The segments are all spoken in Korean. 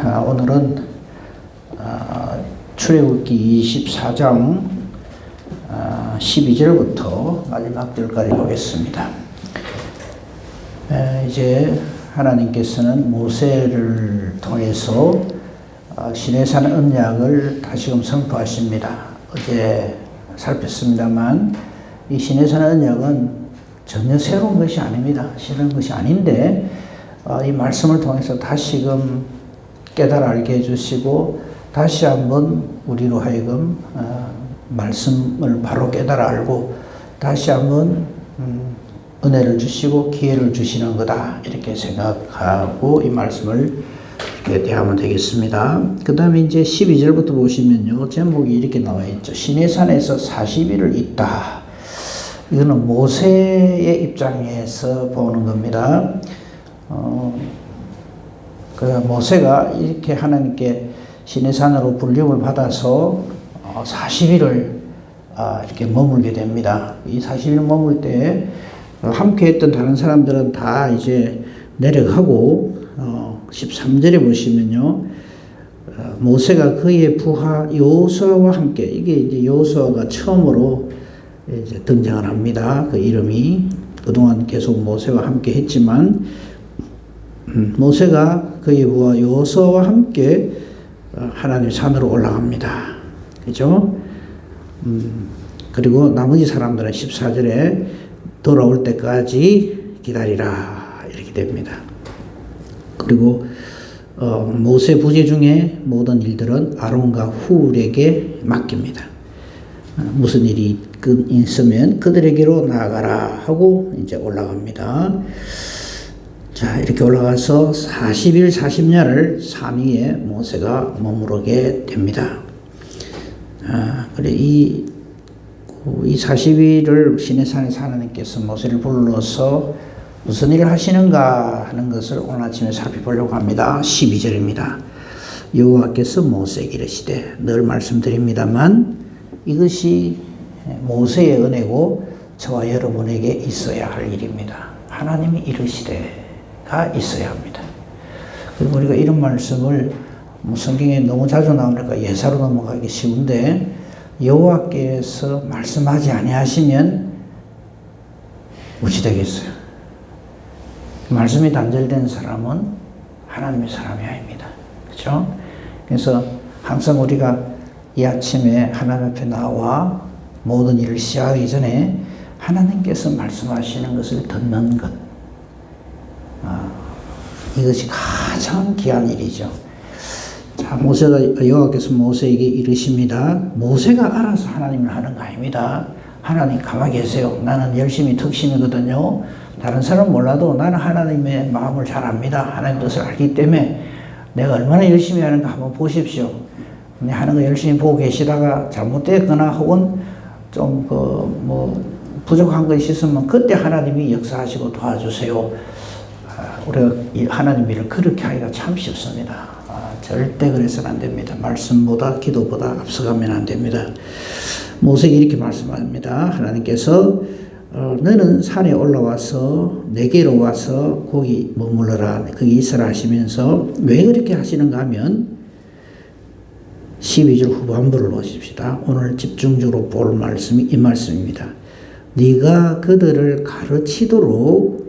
오늘은 출애굽기 24장 12절부터 마지막 절까지 보겠습니다. 이제 하나님께서는 모세를 통해서 시내산 언약을 다시금 선포하십니다. 어제 살폈습니다만 이 시내산 언약은 전혀 새로운 것이 아닙니다. 새로운 것이 아닌데 이 말씀을 통해서 다시금 깨달아 알게 해주시고 다시 한번 우리로 하여금 말씀을 바로 깨달아 알고 다시 한번 은혜를 주시고 기회를 주시는 거다 이렇게 생각하고 이 말씀을 이렇게 대하면 되겠습니다. 그 다음에 이제 12절부터 보시면요, 제목이 이렇게 나와 있죠. 시내산에서 40일을 있다. 이거는 모세의 입장에서 보는 겁니다. 그 모세가 이렇게 하나님께 시내산으로 불림을 받아서 40일을 이렇게 머물게 됩니다. 이 40일 머물 때 함께 했던 다른 사람들은 다 이제 내려가고 13절에 보시면요, 모세가 그의 부하 여호수아와 함께, 이게 이제 여호수아가 처음으로 이제 등장을 합니다. 그 이름이 그동안 계속 모세와 함께 했지만 모세가 그의 부하 여호수아와 함께 하나님 산으로 올라갑니다. 그죠? 그리고 나머지 사람들은 14절에 돌아올 때까지 기다리라 이렇게 됩니다. 그리고 모세 부재 중에 모든 일들은 아론과 훌에게 맡깁니다. 무슨 일이 있으면 그들에게로 나아가라 하고 이제 올라갑니다. 자, 이렇게 올라가서 40일 40야를 산 위에 모세가 머무르게 됩니다. 그래 이 40일을 시내산에서 하나님께서 모세를 불러서 무슨 일을 하시는가 하는 것을 오늘 아침에 살펴보려고 합니다. 12절입니다. 여호와께서 모세에게 이르시되, 늘 말씀드립니다만 이것이 모세의 은혜고 저와 여러분에게 있어야 할 일입니다. 하나님이 이르시되가 있어야 합니다. 그리고 우리가 이런 말씀을 성경에 너무 자주 나오니까 예사로 넘어가기 쉬운데, 여호와께서 말씀하지 아니하시면 어찌 되겠어요? 말씀이 단절된 사람은 하나님의 사람이 아닙니다. 그렇죠? 그래서 항상 우리가 이 아침에 하나님 앞에 나와 모든 일을 시작하기 전에 하나님께서 말씀하시는 것을 듣는 것, 이것이 가장 귀한 일이죠. 자, 여호와께서 모세에게 이르십니다. 모세가 알아서 하나님을 하는 거 아닙니다. 하나님 가만히 계세요. 나는 열심히 특심이거든요. 다른 사람은 몰라도 나는 하나님의 마음을 잘 압니다. 하나님 뜻을 알기 때문에 내가 얼마나 열심히 하는가 한번 보십시오. 하는 거 열심히 보고 계시다가 잘못됐거나 혹은 좀 부족한 것이 있으면 그때 하나님이 역사하시고 도와주세요. 우리가 하나님 일을 그렇게 하기가 참 쉽습니다. 절대 그래서는 안 됩니다. 말씀보다 기도보다 앞서가면 안 됩니다. 모세에게 이렇게 말씀합니다. 하나님께서 너는 산에 올라와서 내게로 와서 거기 머물러라, 거기 있으라 하시면서 왜 그렇게 하시는가 하면 12절 후반부를 보십시다. 오늘 집중적으로 볼 말씀이 이 말씀입니다. 네가 그들을 가르치도록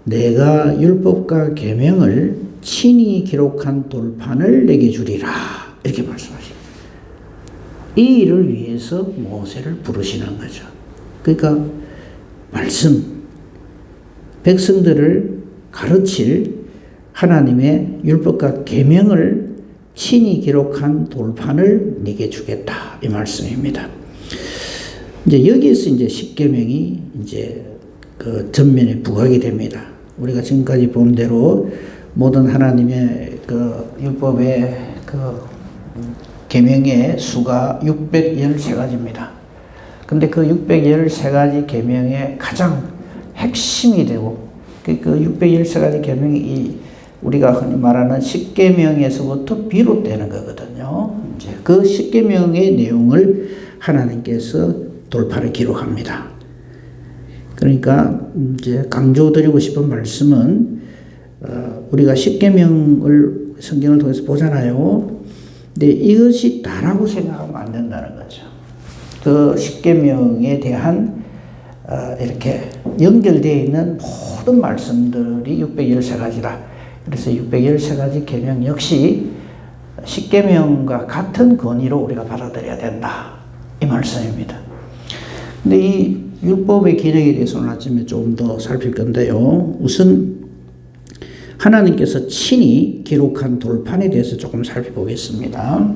내가 율법과 계명을 친히 기록한 돌판을 내게 주리라 이렇게 말씀하십니다. 이 일을 위해서 모세를 부르시는 거죠. 그러니까 말씀, 백성들을 가르칠 하나님의 율법과 계명을 친히 기록한 돌판을 네게 주겠다 이 말씀입니다. 이제 여기에서 이제 십계명이 이제 그 전면에 부각이 됩니다. 우리가 지금까지 본 대로 모든 하나님의 그 율법의 그 계명의 수가 613가지입니다. 근데 그 613가지 계명의 가장 핵심이 되고 그 613가지 계명이 우리가 흔히 말하는 십계명에서부터 비롯되는 거거든요. 이제 그 십계명의 내용을 하나님께서 돌판에 기록합니다. 그러니까 이제 강조드리고 싶은 말씀은 우리가 십계명을 성경을 통해서 보잖아요. 근데 이것이 다라고 생각하면 안 된다는 거죠. 그 십계명에 대한 이렇게 연결되어 있는 모든 말씀들이 613가지다. 그래서 613가지 계명 역시 십계명과 같은 권위로 우리가 받아들여야 된다. 이 말씀입니다. 근데 이 율법의 기능에 대해서 오늘 아침에 조금 더 살필 건데요. 우선 하나님께서 친히 기록한 돌판에 대해서 조금 살펴보겠습니다.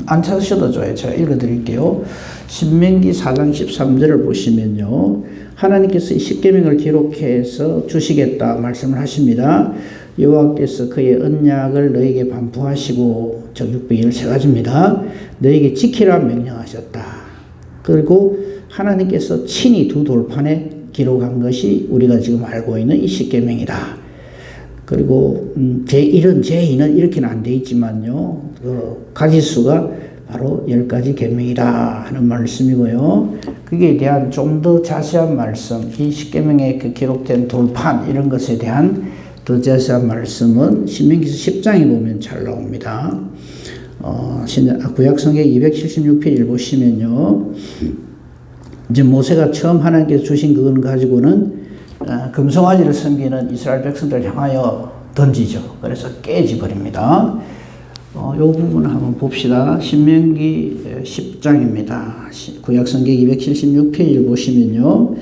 안 찾으셔도 좋아요. 제가 읽어드릴게요. 신명기 4장 13절을 보시면요. 하나님께서 이 십계명을 기록해서 주시겠다 말씀을 하십니다. 여호와께서 그의 언약을 너에게 반포하시고 즉 613가지입니다. 너에게 지키라 명령하셨다. 그리고 하나님께서 친히 두 돌판에 기록한 것이 우리가 지금 알고 있는 이 십계명이다. 그리고 제1은 제2는 이렇게는 안 돼 있지만요. 그 가지수가 바로 10가지 계명이다 하는 말씀이고요. 그게 대한 좀 더 자세한 말씀, 이 십계명에 그 기록된 돌판 이런 것에 대한 더 자세한 말씀은 신명기서 10장에 보면 잘 나옵니다. 구약성경 276페이지를 보시면요. 이제 모세가 처음 하나님께서 주신 그걸 가지고는 금송아지를 섬기는 이스라엘 백성들을 향하여 던지죠. 그래서 깨져버립니다. 이 부분을 한번 봅시다. 신명기 10장입니다. 구약성경 276페이지를 보시면요.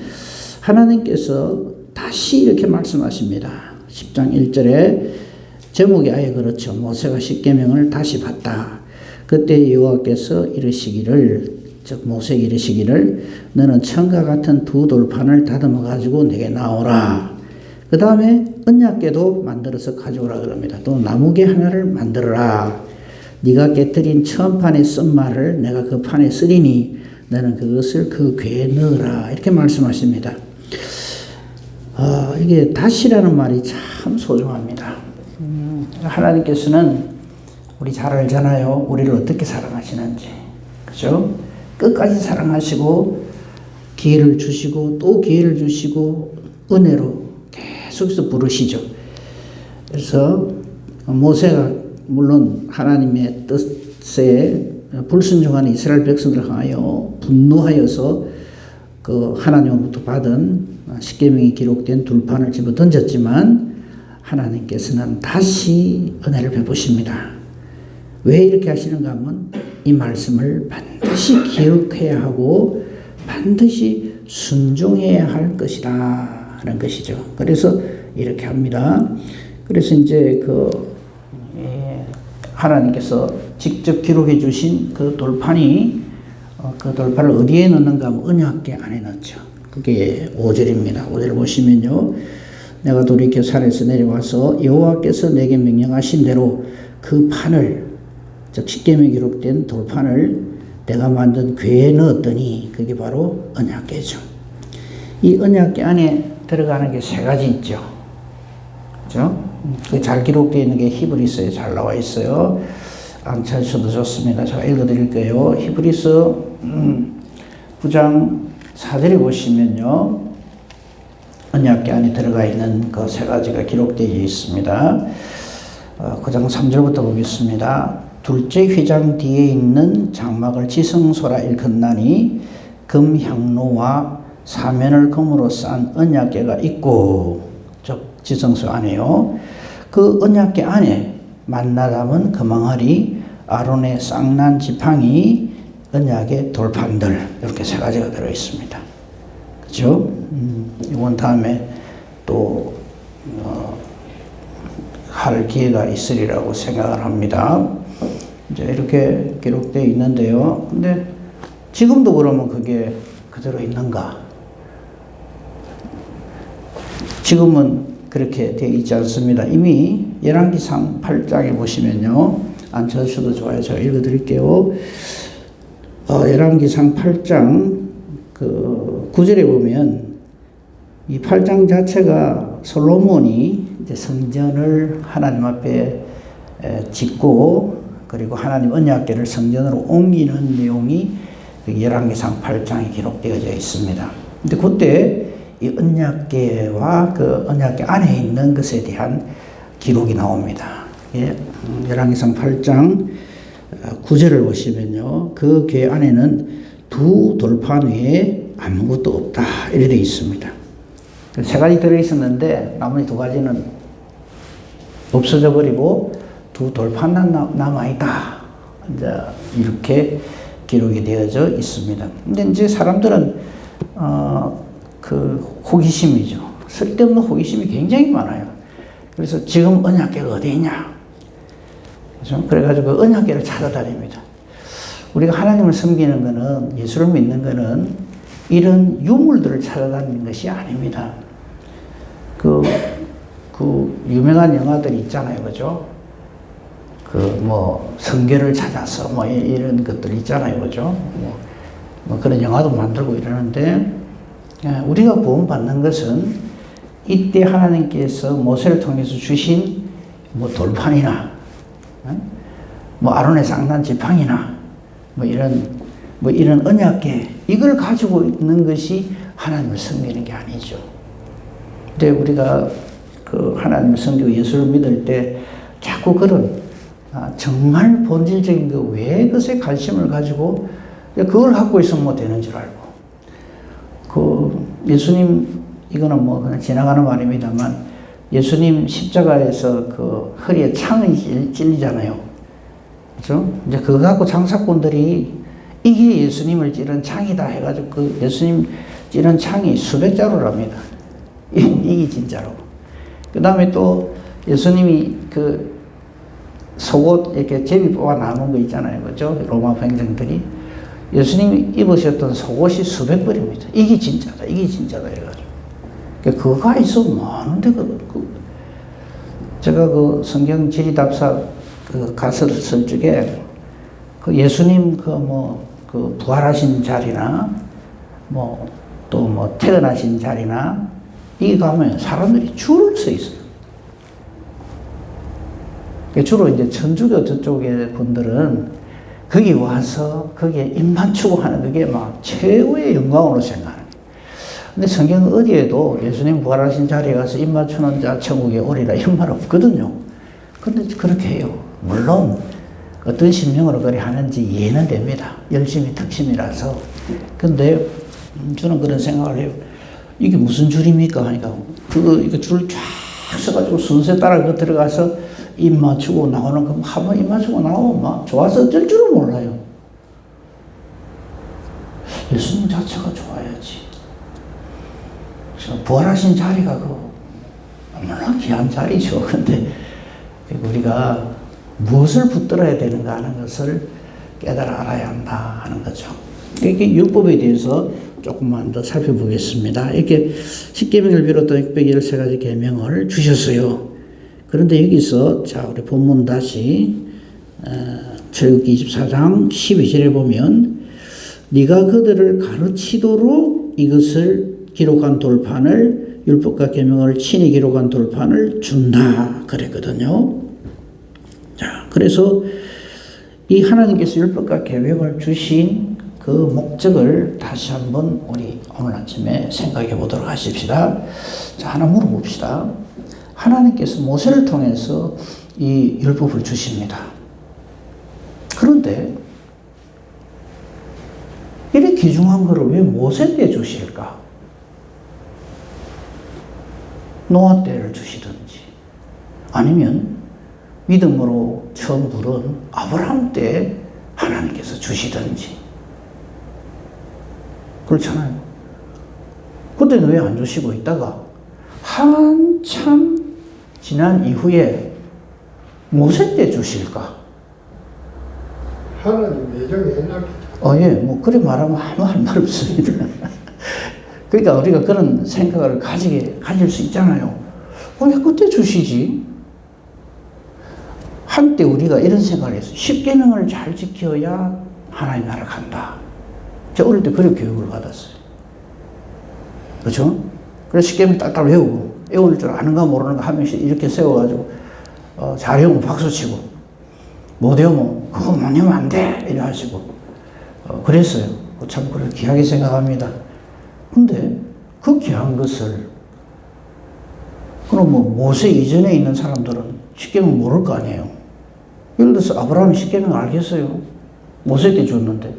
하나님께서 다시 이렇게 말씀하십니다. 10장 1절에 제목이 아예 그렇죠. 모세가 십계명을 다시 봤다. 그때 여호와께서 이르시기를 즉 모세에게 이르시기를 너는 천과 같은 두 돌판을 다듬어 가지고 내게 나오라. 그 다음에 언약궤도 만들어서 가져오라 그럽니다. 또 나무개 하나를 만들어라. 네가 깨뜨린 처음판에 쓴 말을 내가 그 판에 쓰리니 너는 그것을 그 궤에 넣으라. 이렇게 말씀하십니다. 이게 다시라는 말이 참 소중합니다. 하나님께서는 우리 잘 알잖아요. 우리를 어떻게 사랑하시는지. 그죠? 끝까지 사랑하시고 기회를 주시고 또 기회를 주시고 은혜로 계속해서 부르시죠. 그래서 모세가 물론 하나님의 뜻에 불순종하는 이스라엘 백성들을 향하여 분노하여서 그 하나님으로부터 받은 십계명이 기록된 돌판을 집어 던졌지만 하나님께서는 다시 은혜를 베푸십니다. 왜 이렇게 하시는가 하면 이 말씀을 반드시 기억해야 하고 반드시 순종해야 할 것이다 하는 것이죠. 그래서 이렇게 합니다. 그래서 이제 하나님께서 직접 기록해 주신 그 돌판이 그 돌판을 어디에 넣는가 하면 언약궤 안에 넣죠. 그게 5절입니다. 5절 보시면요. 내가 돌이켜 산에서 내려와서 여호와께서 내게 명령하신 대로 그 판을 즉 십계명에 기록된 돌판을 내가 만든 궤에 넣었더니 그게 바로 언약궤죠. 이 언약궤 안에 들어가는 게 세 가지 있죠. 그죠? 그 잘 기록되어 있는 게 히브리서에 잘 나와 있어요. 안 찾으셔도 좋습니다. 제가 읽어드릴게요. 히브리서 9장 4절에 보시면요. 언약궤 안에 들어가 있는 그 세 가지가 기록되어 있습니다. 9장 3절부터 보겠습니다. 둘째 휘장 뒤에 있는 장막을 지성소라 일컫나니 금향로와 사면을 금으로 싼 언약궤가 있고 즉 지성소 안에요. 그 언약궤 안에 만나 담은 금항아리 아론의 쌍난 지팡이 언약의 돌판들 이렇게 세 가지가 들어 있습니다. 그렇죠? 이번 다음에 또 할 기회가 있으리라고 생각을 합니다. 이제 이렇게 기록되어 있는데요. 근데 지금도 그러면 그게 그대로 있는가? 지금은 그렇게 되어 있지 않습니다. 이미 열왕기상 8장에 보시면요. 안 찾으셔도 좋아요. 제가 읽어드릴게요. 열왕기상 8장 그 9절에 보면 이 8장 자체가 솔로몬이 이제 성전을 하나님 앞에 짓고 그리고 하나님 언약궤를 성전으로 옮기는 내용이 열왕기상 8장에 기록되어져 있습니다. 근데 그때 이 언약궤와 그 언약궤 안에 있는 것에 대한 기록이 나옵니다. 예, 열왕기상 8장 9절을 보시면요. 그 궤 안에는 두 돌판 외에 아무것도 없다. 이렇게 되어 있습니다. 세 가지 들어있었는데 나머지 두 가지는 없어져 버리고 두 돌판만 남아있다. 이제 이렇게 기록이 되어져 있습니다. 근데 이제 사람들은, 그 호기심이죠. 쓸데없는 호기심이 굉장히 많아요. 그래서 지금 언약궤가 어디 있냐? 그렇죠? 그래가지고 그 언약궤를 찾아다닙니다. 우리가 하나님을 섬기는 것은, 예수를 믿는 것은 이런 유물들을 찾아다니는 것이 아닙니다. 그 유명한 영화들이 있잖아요. 그죠? 성결을 찾아서 이런 것들 있잖아요. 그죠? 그런 영화도 만들고 이러는데, 우리가 구원받는 것은 이때 하나님께서 모세를 통해서 주신 돌판이나, 아론의 쌍난 지팡이나, 이런 언약궤, 이걸 가지고 있는 것이 하나님을 섬기는 게 아니죠. 근데 우리가 하나님을 섬기고 예수를 믿을 때 자꾸 그런, 정말 본질적인 그 왜 그것에 관심을 가지고 그걸 갖고 있으면 되는 줄 알고. 예수님, 이거는 그냥 지나가는 말입니다만, 예수님 십자가에서 그 허리에 창이 찔리잖아요. 그죠? 이제 그거 갖고 장사꾼들이 이게 예수님을 찌른 창이다 해가지고 그 예수님 찌른 창이 수백 자루랍니다. 이게 진짜로. 그 다음에 또 예수님이 그 속옷 이렇게 제비 뽑아 나눈 거 있잖아요. 그죠? 로마 병정들이. 예수님이 입으셨던 속옷이 수백 벌입니다. 이게 진짜다. 이게 진짜다. 이래가지고. 그거가 있으면 많은데, 제가 그 성경 지리답사 가설을 쓸 적에 예수님 부활하신 자리나, 또 태어나신 자리나, 이 가면 사람들이 줄을 서 있어요. 주로 이제 천주교 저쪽의 분들은 거기 와서 거기에 입 맞추고 하는 그게 막 최고의 영광으로 생각하는 거예요. 근데 성경 어디에도 예수님 부활하신 자리에 가서 입 맞추는 자 천국에 오리라 이런 말 없거든요. 근데 그렇게 해요. 물론 어떤 심령으로 그리 하는지 이해는 됩니다. 열심히 특심이라서. 근데 저는 그런 생각을 해요. 이게 무슨 줄입니까? 하니까 이거 줄 쫙 서가지고 순서 따라 들어가서 입 맞추고 나오는 거 한번 입 맞추고 나오면 막 좋아서 어쩔 줄은 몰라요. 예수님 자체가 좋아야지. 부활하신 자리가 얼마나 귀한 자리죠. 근데 우리가 무엇을 붙들어야 되는가 하는 것을 깨달아 알아야 한다 하는 거죠. 이렇게 율법에 대해서 조금만 더 살펴보겠습니다. 이렇게 십계명을 비롯한 613가지 계명을 주셨어요. 그런데 여기서 우리 본문 다시 출애굽기 24장 12절에 보면 네가 그들을 가르치도록 이것을 기록한 돌판을, 율법과 계명을 친히 기록한 돌판을 준다 그랬거든요. 자, 그래서 이 하나님께서 율법과 계명을 주신 그 목적을 다시 한번 우리 오늘 아침에 생각해 보도록 하십시다. 자, 하나 물어봅시다. 하나님께서 모세를 통해서 이 율법을 주십니다. 그런데 이렇게 귀중한 것을 왜 모세 때 주실까? 노아 때를 주시든지, 아니면 믿음으로 처음 부른 아브라함 때 하나님께서 주시든지. 그렇잖아요. 그때는 왜 안 주시고 있다가 한참 지난 이후에 모세 때 주실까? 하나님 예정이 옛날. 예, 그래 말하면 아무 할 말 없습니다. 그러니까 우리가 그런 생각을 가질 수 있잖아요. 왜 그때 주시지? 한때 우리가 이런 생각을 했어요. 10계명을 잘 지켜야 하나님 나라 간다. 제가 어릴 때 그런 교육을 받았어요. 그렇죠? 그래서 10계명 딱딱 외울 줄 아는가 모르는가 하면서 이렇게 세워가지고 잘 외우면 박수 치고 못 외우면 그거 못 외우면 안 돼 이래 하시고 그랬어요. 참 그걸 귀하게 생각합니다. 근데 그 귀한 것을 그럼 모세 이전에 있는 사람들은 십계명 모를 거 아니에요. 예를 들어서 아브라함이 십계명 알겠어요? 모세 때 줬는데.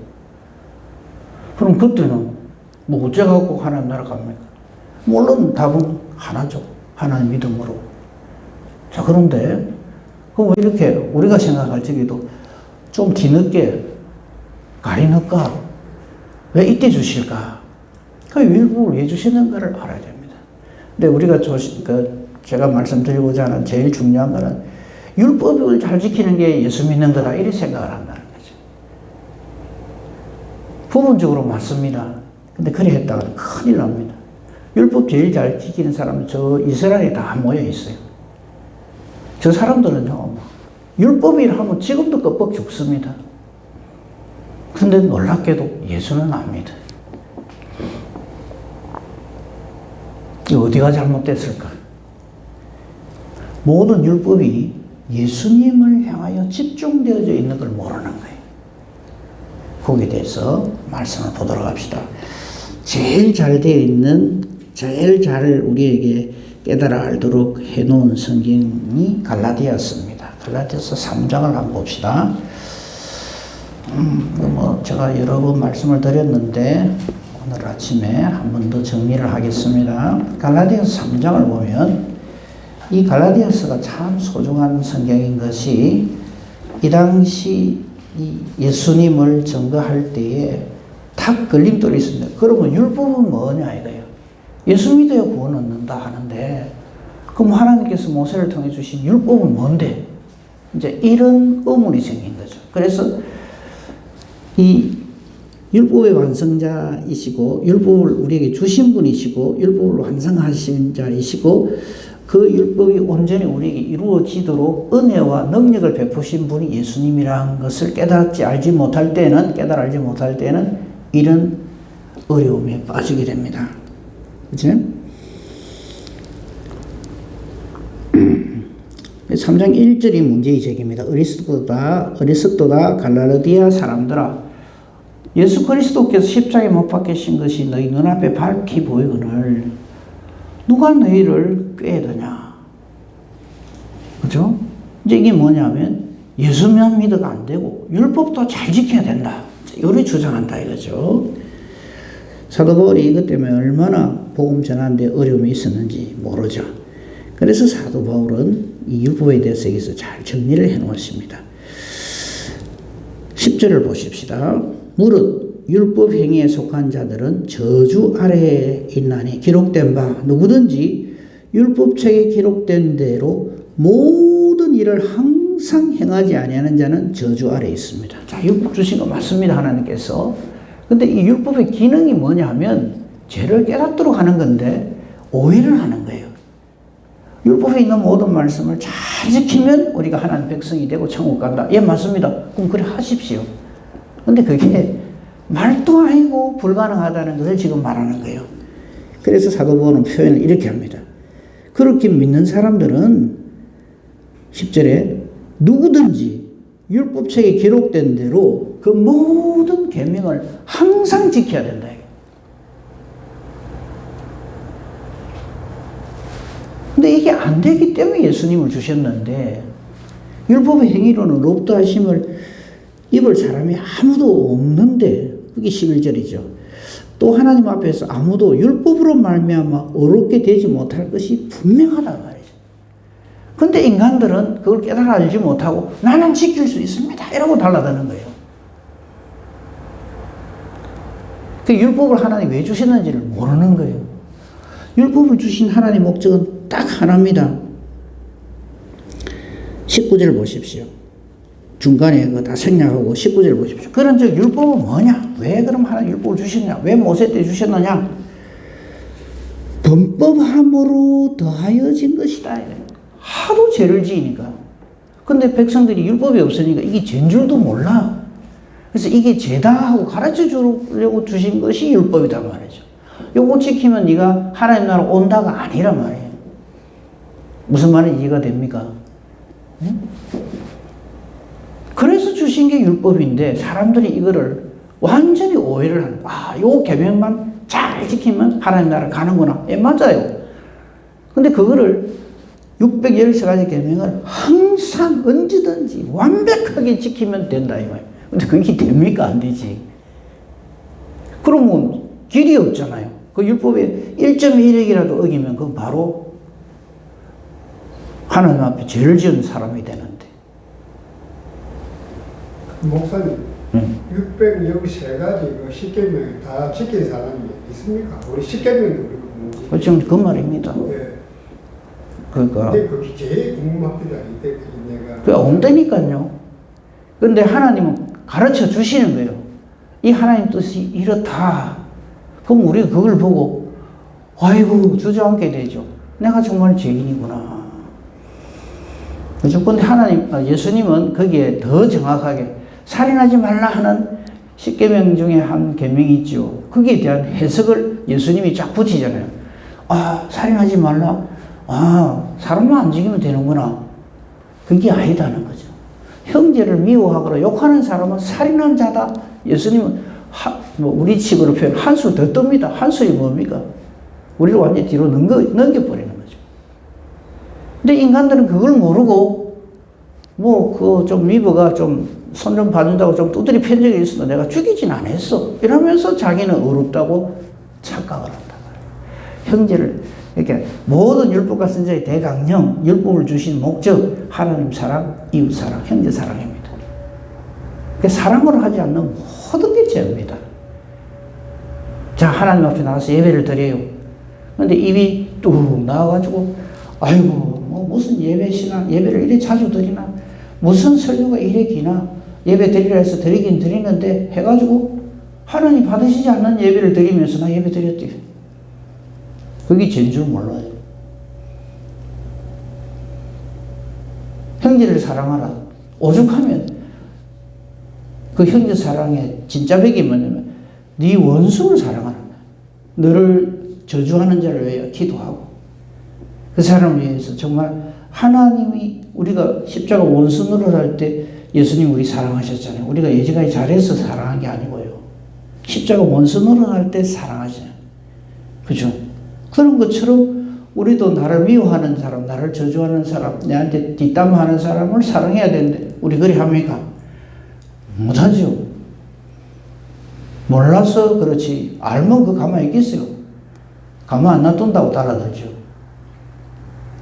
그럼 그때는 뭐 어째갖고 하나님 나라 갑니까? 물론 답은 하나죠. 하나님 믿음으로. 자, 그런데 그럼 왜 이렇게 우리가 생각할 적에도 좀 뒤늦게 가리니까 왜 이때 주실까? 그 율법을 왜 주시는가를 알아야 됩니다. 근데 우리가 제가 말씀드리고자 하는 제일 중요한 거는 율법을 잘 지키는 게 예수 믿는 거다 이렇게 생각을 한다는 거죠. 부분적으로 맞습니다. 근데 그래 했다가 큰일 납니다. 율법 제일 잘 지키는 사람은 저 이스라엘에 다 모여 있어요. 저 사람들은요, 율법이라 하면 지금도 껍벅 죽습니다. 근데 놀랍게도 예수는 압니다. 어디가 잘못됐을까? 모든 율법이 예수님을 향하여 집중되어져 있는 걸 모르는 거예요. 거기에 대해서 말씀을 보도록 합시다. 제일 잘 되어 있는, 제일 잘 우리에게 깨달아 알도록 해놓은 성경이 갈라디아서입니다. 갈라디아서 3장을 한번 봅시다. 제가 여러 번 말씀을 드렸는데 오늘 아침에 한 번 더 정리를 하겠습니다. 갈라디아서 3장을 보면 이 갈라디아서가 참 소중한 성경인 것이 이 당시 이 예수님을 증거할 때에 탁 걸림돌이 있습니다. 그러면 율법은 뭐냐 이거예요. 예수 믿어야 구원 얻는다 하는데 그럼 하나님께서 모세를 통해 주신 율법은 뭔데? 이제 이런 의문이 생긴 거죠. 그래서 이 율법의 완성자이시고 율법을 우리에게 주신 분이시고 율법을 완성하신 자이시고 그 율법이 온전히 우리에게 이루어지도록 은혜와 능력을 베푸신 분이 예수님이라는 것을 깨달지 알지 못할 때는 이런 어려움에 빠지게 됩니다. 그치? 3장 1절이 문제의 제기입니다. 어리석도다 갈라디아 사람들아 예수 그리스도께서 십자가에 못 박히신 것이 너희 눈앞에 밝히 보이거늘 누가 너희를 꾀드냐? 그죠? 이제 이게 뭐냐면 예수만 믿어가 안 되고 율법도 잘 지켜야 된다. 이렇게 주장한다 이거죠. 사도 바울이 이것 때문에 얼마나 복음 전하는데 어려움이 있었는지 모르죠. 그래서 사도 바울은 이 율법에 대해서 여기서 잘 정리를 해 놓았습니다. 10절을 보십시다. 무릇 율법 행위에 속한 자들은 저주 아래에 있나니 기록된 바 누구든지 율법책에 기록된 대로 모든 일을 항상 행하지 아니하는 자는 저주 아래에 있습니다. 자, 율법 주신 거 맞습니다. 하나님께서. 근데 이 율법의 기능이 뭐냐 하면 죄를 깨닫도록 하는 건데 오해를 하는 거예요. 율법에 있는 모든 말씀을 잘 지키면 우리가 하나님 백성이 되고 천국 간다. 예, 맞습니다. 그럼 그래 하십시오. 근데 그게 말도 아니고 불가능하다는 것을 지금 말하는 거예요. 그래서 사도 바울은 표현을 이렇게 합니다. 그렇게 믿는 사람들은 10절에 누구든지 율법책에 기록된 대로 그 모든 계명을 항상 지켜야 된다. 근데 이게 안 되기 때문에 예수님을 주셨는데 율법의 행위로는 없다 하심을 입을 사람이 아무도 없는데 그게 11절이죠. 또 하나님 앞에서 아무도 율법으로 말미암아 어렵게 되지 못할 것이 분명하단 말이죠. 근데 인간들은 그걸 깨달아 알지 못하고 나는 지킬 수 있습니다 이러고 달라드는 거예요. 그 율법을 하나님 왜 주셨는지를 모르는 거예요. 율법을 주신 하나님의 목적은 딱 하나입니다. 19절 보십시오. 중간에 그거 다 생략하고 19절 보십시오. 그런 즉 율법은 뭐냐? 왜 그럼 하나님 율법을 주셨냐? 왜 모세 때 주셨느냐? 범법함으로 더하여진 것이다. 하도 죄를 지으니까. 근데 백성들이 율법이 없으니까 이게 죄인 줄도 몰라. 그래서 이게 죄다 하고 가르쳐 주려고 주신 것이 율법이란 말이죠. 요거 지키면 네가 하나님 나라 온다가 아니란 말이에요. 무슨 말인지 이해가 됩니까? 응? 그래서 주신 게 율법인데 사람들이 이거를 완전히 오해를 하는 거야. 아, 요 계명만 잘 지키면 하나님 나라 가는구나. 예, 맞아요. 근데 그거를 613가지 계명을 항상 언제든지 완벽하게 지키면 된다 이 말이에요. 근데 그게 됩니까? 안 되지. 그러면 길이 없잖아요. 그 율법에 1.1핵이라도 어기면 그건 바로 하나님 앞에 죄를 지은 사람이 되는데. 목사님, 613가지 그 십계명 다 지킨 사람이 있습니까? 우리 십계명도 우리가 그렇죠. 그 말입니다. 예. 그러니까. 근데 그게 제일 궁금합니다. 이때 내가. 그게 없다니까요. 근데 하나님은 가르쳐 주시는 거예요. 이 하나님 뜻이 이렇다. 그럼 우리가 그걸 보고, 아이고, 주저앉게 되죠. 내가 정말 죄인이구나. 그죠? 근데 예수님은 거기에 더 정확하게 살인하지 말라 하는 10계명 중에 한 계명이 있죠. 거기에 대한 해석을 예수님이 쫙 붙이잖아요. 아, 살인하지 말라? 아, 사람만 안 죽이면 되는구나. 그게 아니다는 거죠. 형제를 미워하거나 욕하는 사람은 살인한 자다. 예수님은 우리 식으로 표현 한 수 더 뜹니다. 한 수이 뭡니까? 우리를 완전히 뒤로 넘겨버리는 거죠. 근데 인간들은 그걸 모르고 좀 미버가 손 좀 봐준다고 좀 두드리 팬 적이 있어도 내가 죽이진 않았어. 이러면서 자기는 어렵다고 착각을 한다. 형제를 이렇게 모든 율법과 선지자의 대강령, 율법을 주신 목적, 하나님 사랑, 이웃 사랑, 형제 사랑입니다. 그 사랑으로 하지 않는 모든 게 죄입니다. 자, 하나님 앞에 나와서 예배를 드려요. 근데 입이 뚝 나와가지고, 아이고, 무슨 예배를 이래 자주 드리나? 무슨 설교가 이래 기나? 예배 드리라 해서 드리긴 드리는데 해가지고 하나님 받으시지 않는 예배를 드리면서 나 예배 드렸대요. 그게 죄인 줄 몰라요. 형제를 사랑하라. 오죽하면 그 형제 사랑의 진짜 백이 뭐냐면 네 원수를 사랑하라. 너를 저주하는 자를 위하여 기도하고 그 사람을 위해서 정말 하나님이 우리가 십자가 원수 노릇할 때 예수님 우리 사랑하셨잖아요. 우리가 예지간히 잘해서 사랑한 게 아니고요. 십자가 원수 노릇할 때 사랑하잖아요. 그죠? 그런 것처럼 우리도 나를 미워하는 사람, 나를 저주하는 사람, 내한테 뒷담화하는 사람을 사랑해야 되는데 우리 그리 합니까? 못하죠. 몰라서 그렇지 알면 그 가만히 있겠어요. 가만 안 놔둔다고 달아들죠.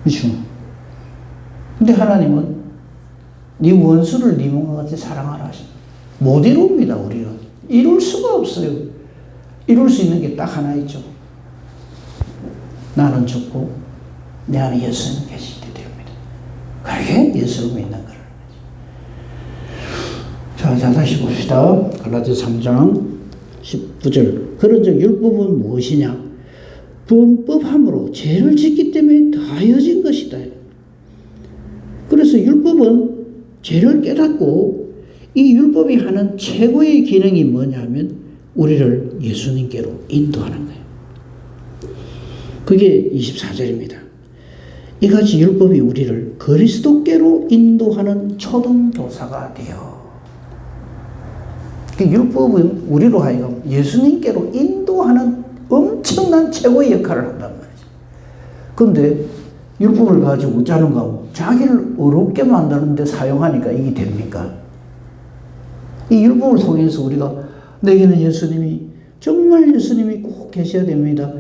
그렇죠? 근데 하나님은 네 원수를 네 몸과 같이 사랑하라 하십니다. 못 이룹니다. 우리는 이룰 수가 없어요. 이룰 수 있는 게 딱 하나 있죠. 나는 죽고 내 안에 예수님 계실 때 됩니다. 그게 예수를 믿는 거라는 거죠. 자, 다시 봅시다. 갈라디아서 3장 19절. 그런즉 율법은 무엇이냐? 범법함으로 죄를 짓기 때문에 다해진 것이다. 그래서 율법은 죄를 깨닫고 이 율법이 하는 최고의 기능이 뭐냐면 우리를 예수님께로 인도하는 거예요. 그게 24절입니다. 이같이 율법이 우리를 그리스도께로 인도하는 초등교사가 돼요. 율법은 우리로 하여금 예수님께로 인도하는 엄청난 최고의 역할을 한단 말이죠. 그런데 율법을 가지고 짜는 거하고 자기를 어렵게 만드는데 사용하니까 이게 됩니까? 이 율법을 통해서 우리가 내게는 정말 예수님이 꼭 계셔야 됩니다.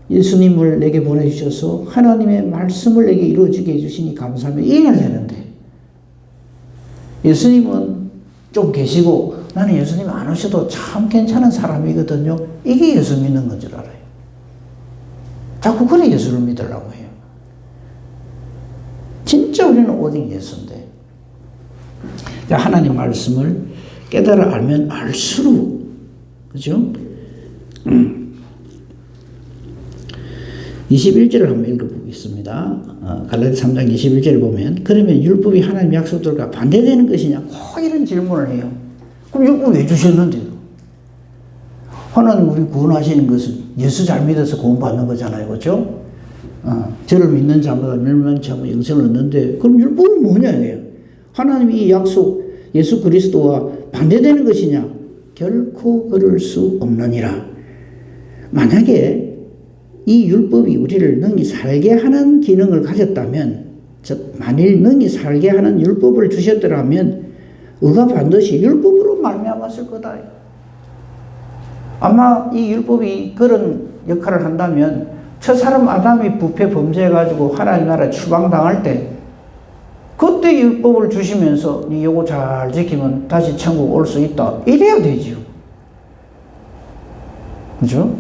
예수님을 내게 보내주셔서 하나님의 말씀을 내게 이루어지게 해주시니 감사하며 이해야 되는데 예수님은 좀 계시고 나는 예수님 안 오셔도 참 괜찮은 사람이거든요. 이게 예수 믿는 건 줄 알아요. 자꾸 그래 예수를 믿으려고 해요. 진짜 우리는 오직 예수인데 하나님 말씀을 깨달아 알면 알수록 그죠? 21절을 한번 읽어보겠습니다. 갈라디아서 3장 21절을 보면 그러면 율법이 하나님 약속들과 반대되는 것이냐? 꼭 이런 질문을 해요. 그럼 율법 왜 주셨는데요? 하나님 우리 구원하시는 것은 예수 잘 믿어서 구원받는 거잖아요. 그렇죠? 저를 믿는 자마다 멸망치 않고 영생을 얻는데 그럼 율법은 뭐냐 이게요? 하나님이 이 약속 예수 그리스도와 반대되는 것이냐? 결코 그럴 수 없느니라. 만약에 이 율법이 우리를 능히 살게 하는 기능을 가졌다면, 즉 만일 능히 살게 하는 율법을 주셨더라면 의가 반드시 율법으로 말미암았을 거다. 아마 이 율법이 그런 역할을 한다면 첫 사람 아담이 부패 범죄해가지고 하나님 나라에 추방당할 때 그때 율법을 주시면서 니 요거 잘 지키면 다시 천국 올 수 있다. 이래야 되지요. 그죠?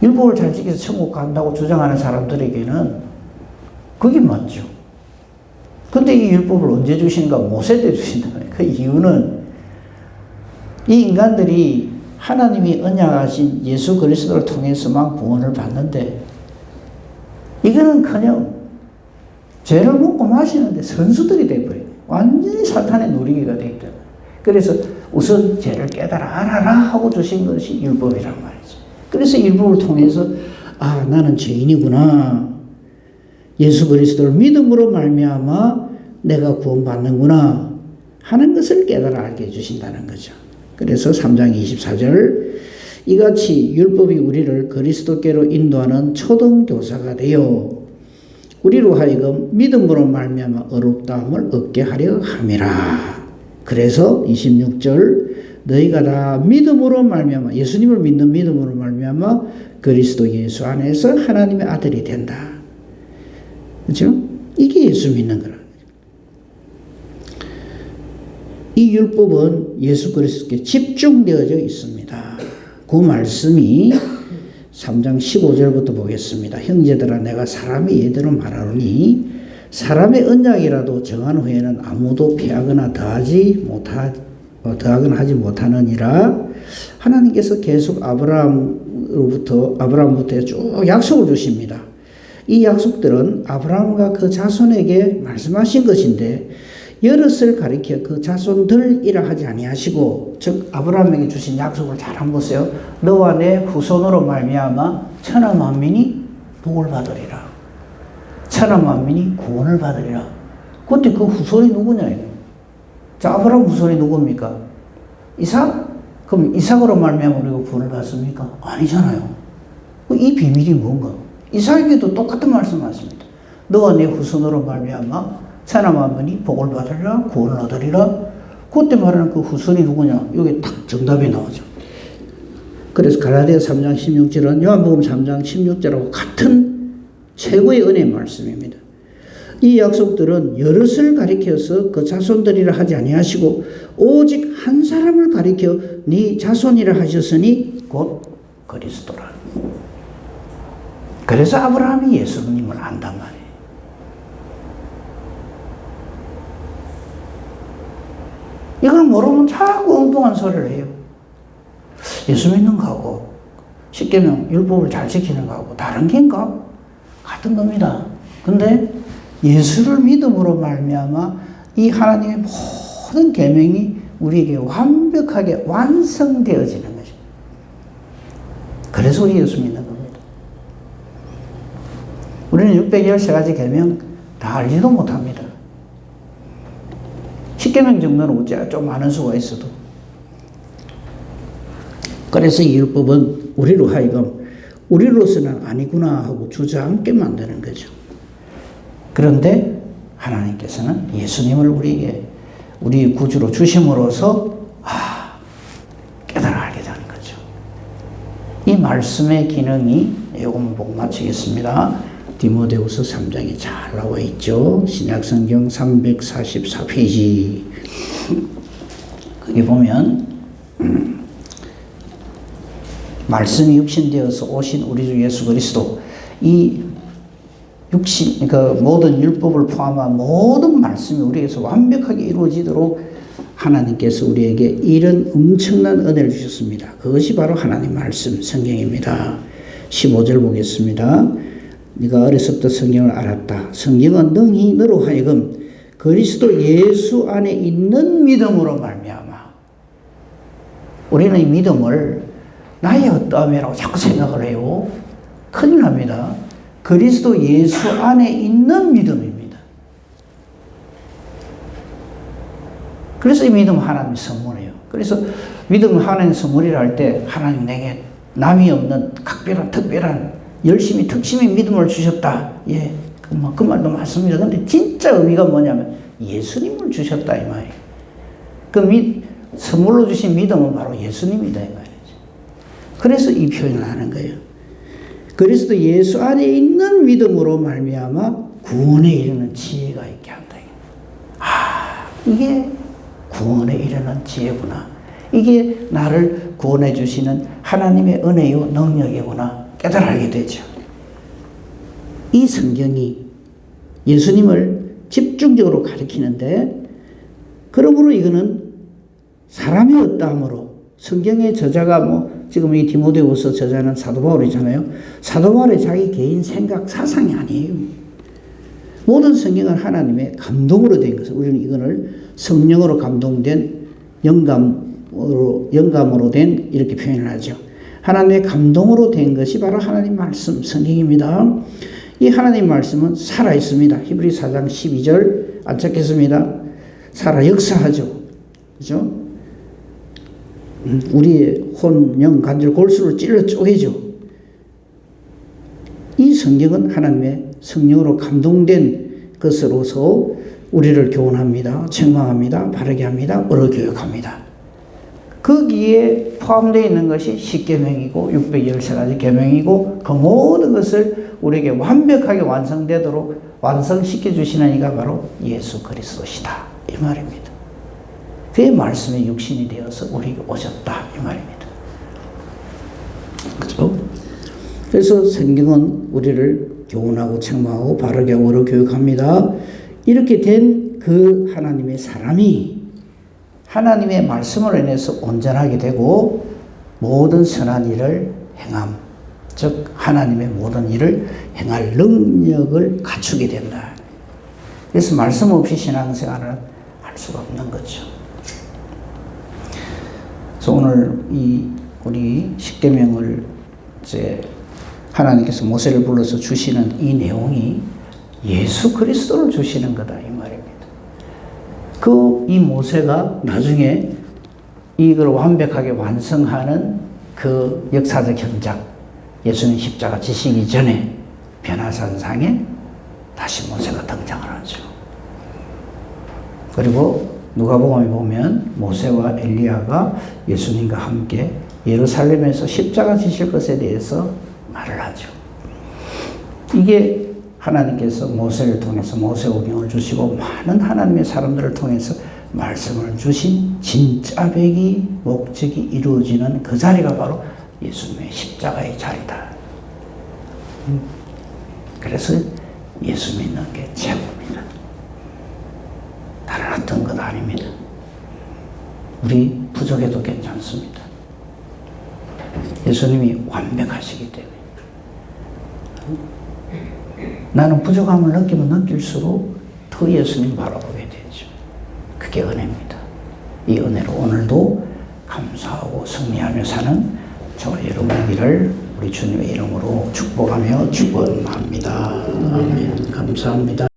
율법을 잘 지켜서 천국 간다고 주장하는 사람들에게는 그게 맞죠. 근데 이 율법을 언제 주시는가? 모세 때 주신다. 그 이유는 이 인간들이 하나님이 언약하신 예수 그리스도를 통해서만 구원을 받는데 이거는커녕 죄를 먹고 마시는데 선수들이 돼버려요. 완전히 사탄의 놀이기가 되기 때문에. 그래서 우선 죄를 깨달아 알아라 하고 주신 것이 율법이란 말이죠. 그래서 율법을 통해서 아, 나는 죄인이구나. 예수 그리스도를 믿음으로 말미암아 내가 구원받는구나 하는 것을 깨달아 알게 해주신다는 거죠. 그래서 3장 24절 이같이 율법이 우리를 그리스도께로 인도하는 초등교사가 되어 우리로 하여금 믿음으로 말미암아 의롭다함을 얻게 하려 함이라. 그래서 26절 너희가 다 믿음으로 말미암아 예수님을 믿는 믿음으로 말미암아 그리스도 예수 안에서 하나님의 아들이 된다. 그렇죠? 이게 예수 믿는 거라. 이 율법은 예수 그리스도께 집중되어져 있습니다. 그 말씀이 3장 15절부터 보겠습니다. 형제들아 내가 사람이 예대로 말하노니 사람의 언약이라도 정한 후에는 아무도 피하거나 더하거나 하지 못하느니라. 하나님께서 계속 아브라함부터 쭉 약속을 주십니다. 이 약속들은 아브라함과 그 자손에게 말씀하신 것인데 여럿을 가리켜 그 자손들이라 하지 아니하시고 즉 아브라함에게 주신 약속을 잘 한번 보세요. 너와 내 후손으로 말미암아 천하 만민이 복을 받으리라. 천하 만민이 구원을 받으리라. 그때 그 후손이 누구냐? 자, 아브라함 후손이 누굽니까? 이삭? 그럼 이삭으로 말미암아 우리가 구원을 받습니까? 아니잖아요. 이 비밀이 뭔가? 이삭에게도 똑같은 말씀하십니다. 너와 내 후손으로 말미암아 천하 만민이 복을 받으리라, 구원을 얻으리라. 그때 말하는 그 후손이 누구냐? 여기 딱 정답이 나오죠. 그래서 갈라디아 3장 16절은 요한복음 3장 16절하고 같은 최고의 은혜의 말씀입니다. 이 약속들은 여럿을 가리켜서 그 자손들이라 하지 아니하시고 오직 한 사람을 가리켜 네 자손이라 하셨으니 곧 그리스도라. 그래서 아브라함이 예수님을 안단 말이에요. 이걸 모르면 자꾸 엉뚱한 소리를 해요. 예수 믿는 거하고 십계명 율법을 잘 지키는 거하고 다른 게인가? 같은 겁니다. 근데 예수를 믿음으로 말미암아 이 하나님의 모든 계명이 우리에게 완벽하게 완성되어지는 거죠. 그래서 우리 예수 믿는 겁니다. 우리는 613가지 계명 다 알지도 못합니다. 10계명 정도는 어째 좀 아는 수가 있어도. 그래서 이 율법은 우리로 하여금 우리로서는 아니구나 하고 주저앉게 만드는 거죠. 그런데 하나님께서는 예수님을 우리에게 우리 구주로 주심으로써 깨달아 알게 되는 거죠. 이 말씀의 기능이 요금 보고 마치겠습니다. 디모데후서 3장에 잘 나와 있죠. 신약성경 344페이지. 거기 보면 말씀이 육신되어서 오신 우리 주 예수 그리스도 이 육신, 그러니까 모든 율법을 포함한 모든 말씀이 우리에게서 완벽하게 이루어지도록 하나님께서 우리에게 이런 엄청난 은혜를 주셨습니다. 그것이 바로 하나님 말씀 성경입니다. 15절 보겠습니다. 네가 어려서부터 성경을 알았다. 성경은 능히 너로 하여금 그리스도 예수 안에 있는 믿음으로 말미암아. 우리는 이 믿음을 나의 어떠함이라고 자꾸 생각을 해요. 큰일 납니다. 그리스도 예수 안에 있는 믿음입니다. 그래서 이 믿음은 하나님의 선물이에요. 그래서 믿음 하나님께서 머리를 할 때 하나님 내게 남이 없는 각별한 특별한 열심히 특심히 믿음을 주셨다. 예, 그 말도 맞습니다. 근데 진짜 의미가 뭐냐면 예수님을 주셨다 이 말이에요. 선물로 주신 믿음은 바로 예수님이다 이 말이죠. 그래서 이 표현을 하는 거예요. 그리스도 예수 안에 있는 믿음으로 말미암아 구원에 이르는 지혜가 있게 한다. 이게 구원에 이르는 지혜구나. 이게 나를 구원해 주시는 하나님의 은혜요 능력이구나 깨달게 되죠. 이 성경이 예수님을 집중적으로 가리키는데, 그러므로 이거는 사람의 어떠함으로, 성경의 저자가 지금 이 디모데후서 저자는 사도 바울이잖아요. 사도 바울의 자기 개인 생각 사상이 아니에요. 모든 성경은 하나님의 감동으로 된 것을, 우리는 이거를 성령으로 감동된 영감으로 된 이렇게 표현을 하죠. 하나님의 감동으로 된 것이 바로 하나님 말씀 성경입니다. 이 하나님 말씀은 살아 있습니다. 히브리 4장 12절 안 찾겠습니다. 살아 역사하죠. 그죠? 우리의 혼, 영, 관절, 골수를 찔러 쪼개죠. 이 성경은 하나님의 성령으로 감동된 것으로서 우리를 교훈합니다. 책망합니다. 바르게 합니다. 어려 교육합니다. 거기에 포함되어 있는 것이 십계명이고 613가지 계명이고 그 모든 것을 우리에게 완벽하게 완성되도록 완성시켜 주시는 이가 바로 예수 그리스도시다 이 말입니다. 그의 말씀이 육신이 되어서 우리에게 오셨다 이 말입니다. 그렇죠? 그래서 성경은 우리를 교훈하고 책망하고 바르게 어려 교육합니다. 이렇게 된 그 하나님의 사람이 하나님의 말씀으로 인해서 온전하게 되고 모든 선한 일을 행함, 즉 하나님의 모든 일을 행할 능력을 갖추게 된다. 그래서 말씀 없이 신앙생활을 할 수가 없는 거죠. 그래서 오늘 우리 십계명을 이제 하나님께서 모세를 불러서 주시는 이 내용이 예수 그리스도를 주시는 거다 이 말입니다. 이 모세가 나중에 이걸 완벽하게 완성하는 그 역사적 현장, 예수님 십자가 지시기 전에 변화산상에 다시 모세가 등장을 하죠. 그리고 누가복음에 보면 모세와 엘리야가 예수님과 함께 예루살렘에서 십자가 지실 것에 대해서 말을 하죠. 이게 하나님께서 모세를 통해서 모세오경을 주시고 많은 하나님의 사람들을 통해서 말씀을 주신 진짜배기 목적이 이루어지는 그 자리가 바로 예수님의 십자가의 자리다. 그래서 예수 믿는 게 최고입니다. 다른 어떤 것 아닙니다. 우리 부족해도 괜찮습니다. 예수님이 완벽하시기 때문에. 나는 부족함을 느끼면 느낄수록 더 예수님 바라보게 되죠. 그게 은혜입니다. 이 은혜로 오늘도 감사하고 승리하며 사는 저와 여러분들을 우리 주님의 이름으로 축복하며 축원합니다. 아멘. 감사합니다.